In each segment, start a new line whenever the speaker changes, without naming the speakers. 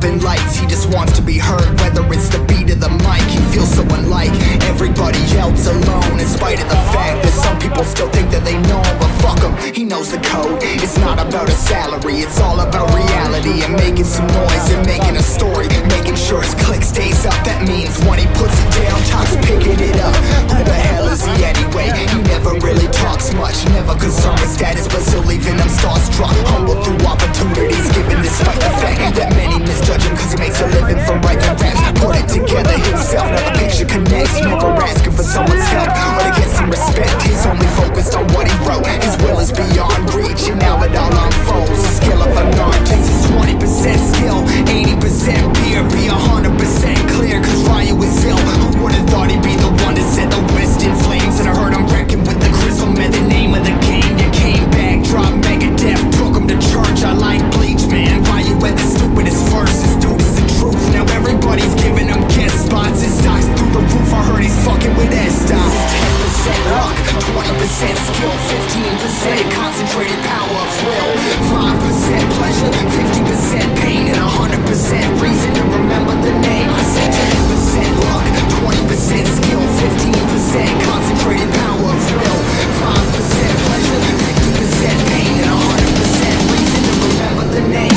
loving lights. He just wants to be heard, whether it's the beat of the mic. He feels so unlike everybody else, alone, in spite of the fact that some people still think that they know him. But fuck him, he knows the code. It's not about a salary, it's all about reality and making some noise and making a story, making sure his click stays up. That means when he puts it down, talks picking it up. Who the hell is he anyway? He never really talks much, never concerned with status, but still leaving them starstruck. Humble through opportunities given, despite the fact that many misjudge him cause he makes a living from writing raps. Put it together himself, now the picture connects. Never asking for someone's help or to get some respect. He's only focused on what he wrote. His will is beyond reach, and now it all unfolds. The skill of an artist is 20% skill, 80% peer. Be 100% clear, cause Ryu is ill. Who would've thought he'd be the one to set the West in flames? And I heard him wrecking with the crystal man, the name of the game. You came back, dropped Megadeth, took him to church. I like Bleach, man. Ryu had the stupidest verses, dude, it's the truth. Now everybody's giving him guest spots. His stock's through the roof, I heard he's fucking with S-Stop. 10% luck, 20% skill, 15% concentrated power of will, 5% pleasure, 50% pain, and 100% reason to remember the name. I said 10% luck, 20% skill, 15% concentrated power of will, 5% pleasure, 50% pain, and 100% reason to remember the name.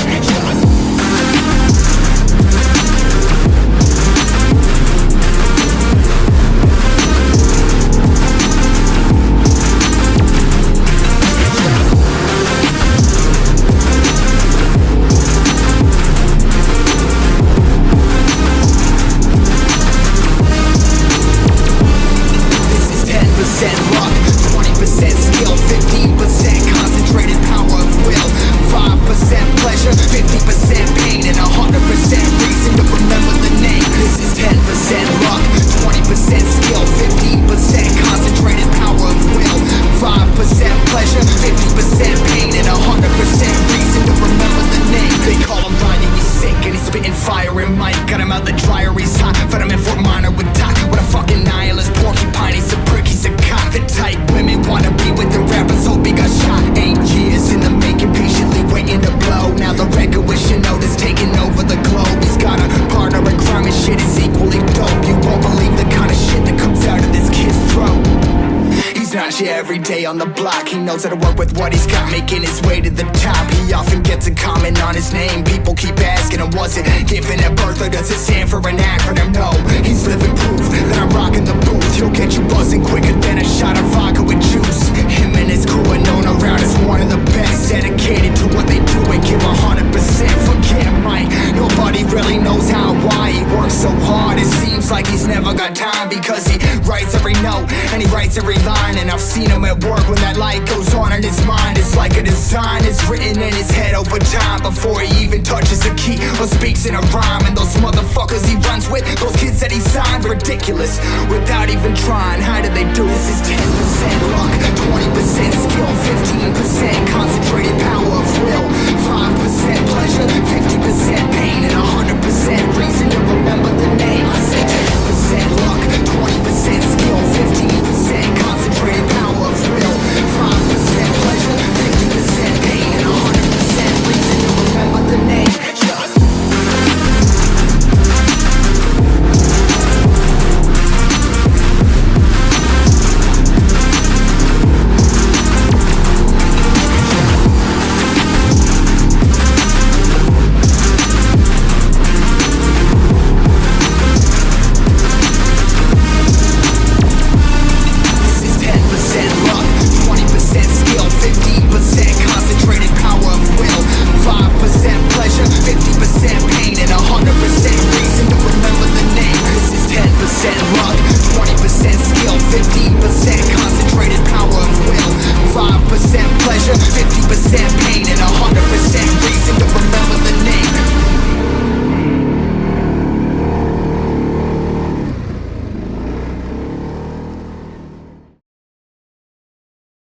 Every day on the block, he knows how to work with what he's got, making his way to the top. He often gets a comment on his name. People keep asking him, was it given at birth or does it stand for an acronym? No, he's living proof that I'm rocking the booth. He'll get you buzzing quicker than a shot of vodka with juice. Him and his crew are known around as one of the best, dedicated to what they do and give 100%. Forget Mike, nobody really knows how or why he works so hard. It seems like he's never got time because he writes every note and he writes every line. And I've seen him at work when that light goes on in his mind. It's like a design is written in his head over time before he even touches a key or speaks in a rhyme. And those motherfuckers he runs with, those kids that he signed, ridiculous without even trying. How did they do this? Is 10% luck, 20% skill, 15% concentrated power of will, 5% pleasure, 50% pain, and 100% reason to remember the name. I said 10% luck, 20% skill, 15% concentrated power of will, 5% pleasure, 50% pain, and 100% reason to remember the name.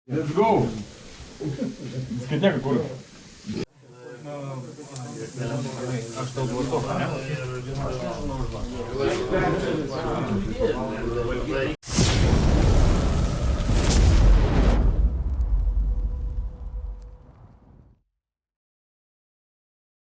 Let's go! Дискотека, курва. А что, Владивосток,